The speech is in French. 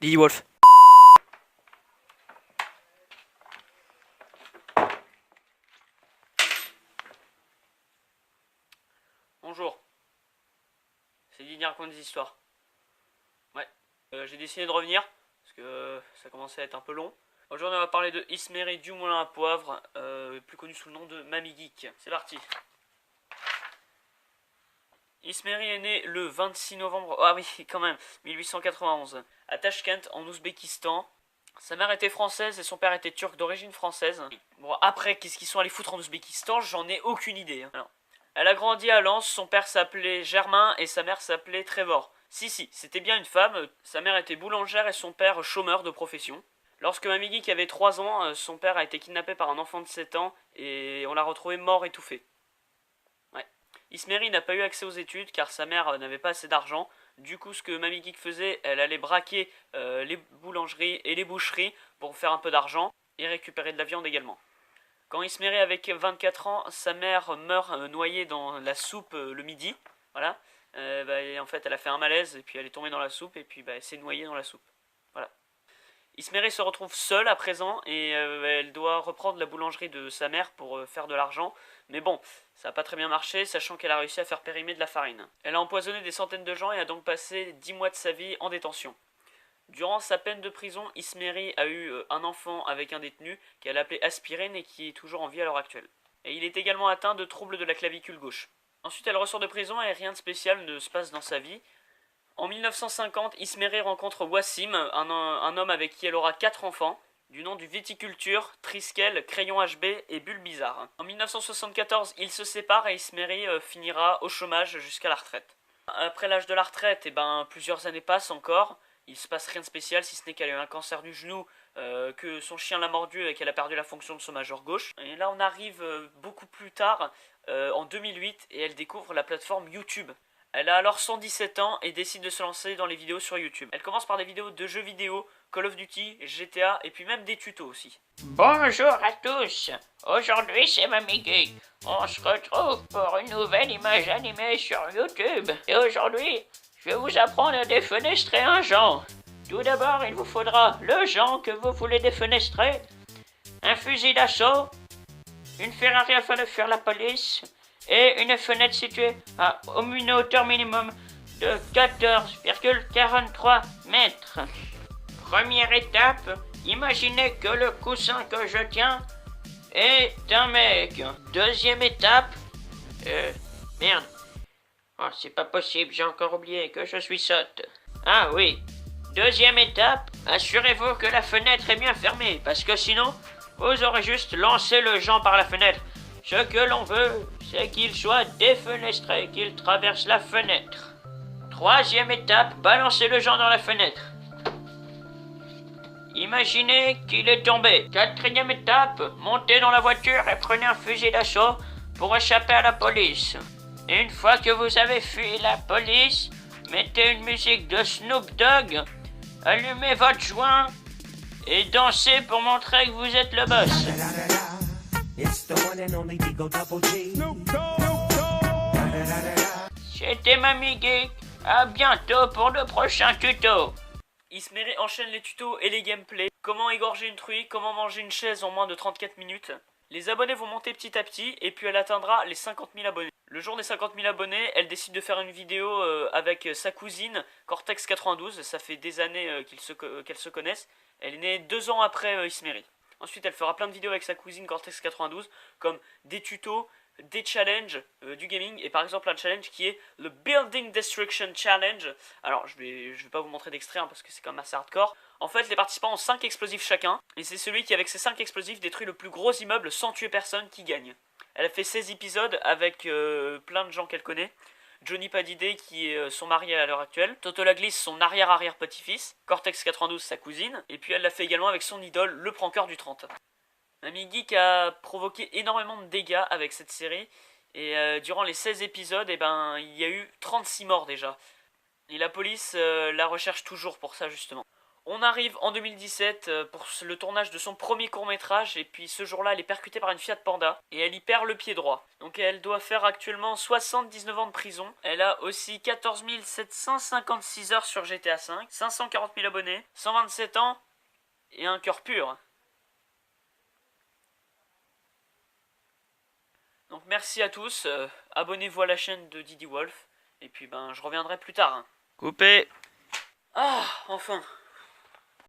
Biggie Wolf. Bonjour. C'est Didier raconte des histoires. Ouais. J'ai décidé de revenir parce que ça commençait à être un peu long. Aujourd'hui, on va parler de Isméry du Moulin à Poivre, plus connu sous le nom de Mamie Geek. C'est parti. Isméry est né le 26 novembre, ah oui, quand même, 1891, à Tachkent, en Ouzbékistan. Sa mère était française et son père était turc d'origine française. Bon, après, qu'est-ce qu'ils sont allés foutre en Ouzbékistan, j'en ai aucune idée. Alors, elle a grandi à Lens, son père s'appelait Germain et sa mère s'appelait Trevor. Si, c'était bien une femme, sa mère était boulangère et son père chômeur de profession. Lorsque Mamie Geek avait 3 ans, son père a été kidnappé par un enfant de 7 ans et on l'a retrouvé mort étouffé. Ouais. Isméry n'a pas eu accès aux études car sa mère n'avait pas assez d'argent. Du coup, ce que Mamie Geek faisait, elle allait braquer les boulangeries et les boucheries pour faire un peu d'argent et récupérer de la viande également. Quand Isméry avait 24 ans, sa mère meurt noyée dans la soupe le midi. Voilà. Et en fait, elle a fait un malaise et puis elle est tombée dans la soupe et puis elle s'est noyée dans la soupe. Voilà. Isméry se retrouve seule à présent et elle doit reprendre la boulangerie de sa mère pour faire de l'argent. Mais bon, ça n'a pas très bien marché, sachant qu'elle a réussi à faire périmer de la farine. Elle a empoisonné des centaines de gens et a donc passé 10 mois de sa vie en détention. Durant sa peine de prison, Isméry a eu un enfant avec un détenu qu'elle a appelé Aspirine et qui est toujours en vie à l'heure actuelle. Et il est également atteint de troubles de la clavicule gauche. Ensuite, elle ressort de prison et rien de spécial ne se passe dans sa vie. En 1950, Isméry rencontre Wassim, un homme avec qui elle aura 4 enfants, du nom du Viticulture, Triskel, Crayon HB et Bulle Bizarre. En 1974, ils se séparent et Isméry finira au chômage jusqu'à la retraite. Après l'âge de la retraite, plusieurs années passent encore. Il se passe rien de spécial si ce n'est qu'elle a eu un cancer du genou, que son chien l'a mordu et qu'elle a perdu la fonction de son majeur gauche. Et là on arrive beaucoup plus tard, en 2008, et elle découvre la plateforme YouTube. Elle a alors 117 ans et décide de se lancer dans les vidéos sur YouTube. Elle commence par des vidéos de jeux vidéo, Call of Duty, GTA et puis même des tutos aussi. Bonjour à tous, aujourd'hui c'est Mamie Geek. On se retrouve pour une nouvelle image animée sur YouTube. Et aujourd'hui, je vais vous apprendre à défenestrer un Jean. Tout d'abord, il vous faudra le Jean que vous voulez défenestrer, un fusil d'assaut, une Ferrari afin de fuir la police, et une fenêtre située à une hauteur minimum de 14,43 mètres. Première étape, imaginez que le coussin que je tiens est un mec. Deuxième étape, merde. Oh, c'est pas possible, j'ai encore oublié que je suis sotte. Ah oui. Deuxième étape, assurez-vous que la fenêtre est bien fermée, parce que sinon, vous aurez juste lancé le Jean par la fenêtre. Ce que l'on veut, c'est qu'il soit défenestré, qu'il traverse la fenêtre. Troisième étape, balancez le Jean dans la fenêtre. Imaginez qu'il est tombé. Quatrième étape, montez dans la voiture et prenez un fusil d'assaut pour échapper à la police. Et une fois que vous avez fui la police, mettez une musique de Snoop Dogg, allumez votre joint et dansez pour montrer que vous êtes le boss. C'était Mamie Geek. À bientôt pour le prochain tuto. Isméry enchaîne les tutos et les gameplays. Comment égorger une truie, comment manger une chaise en moins de 34 minutes. Les abonnés vont monter petit à petit et puis elle atteindra les 50 000 abonnés. Le jour des 50 000 abonnés, elle décide de faire une vidéo avec sa cousine, Cortex92. Ça fait des années qu'elles se connaissent. Elle est née 2 ans après Isméry. Ensuite, elle fera plein de vidéos avec sa cousine Cortex92, comme des tutos, des challenges, du gaming, et par exemple un challenge qui est le Building Destruction Challenge. Alors je vais pas vous montrer d'extrait parce que c'est quand même assez hardcore. En fait, les participants ont 5 explosifs chacun, et c'est celui qui avec ses 5 explosifs détruit le plus gros immeuble sans tuer personne qui gagne. Elle a fait 16 épisodes avec plein de gens qu'elle connaît. Johnny Padidé qui est son mari à l'heure actuelle, Toto Laglisse son arrière-arrière-petit-fils, Cortex92 sa cousine, et puis elle l'a fait également avec son idole, le pranker du 30. Mamie Geek a provoqué énormément de dégâts avec cette série, et durant les 16 épisodes, il y a eu 36 morts déjà. Et la police la recherche toujours pour ça justement. On arrive en 2017 pour le tournage de son premier court-métrage et puis ce jour-là elle est percutée par une Fiat Panda et elle y perd le pied droit. Donc elle doit faire actuellement 79 ans de prison. Elle a aussi 14 756 heures sur GTA V, 540 000 abonnés, 127 ans et un cœur pur. Donc merci à tous, abonnez-vous à la chaîne de Didi Wolf et puis je reviendrai plus tard. Coupé. Ah, enfin.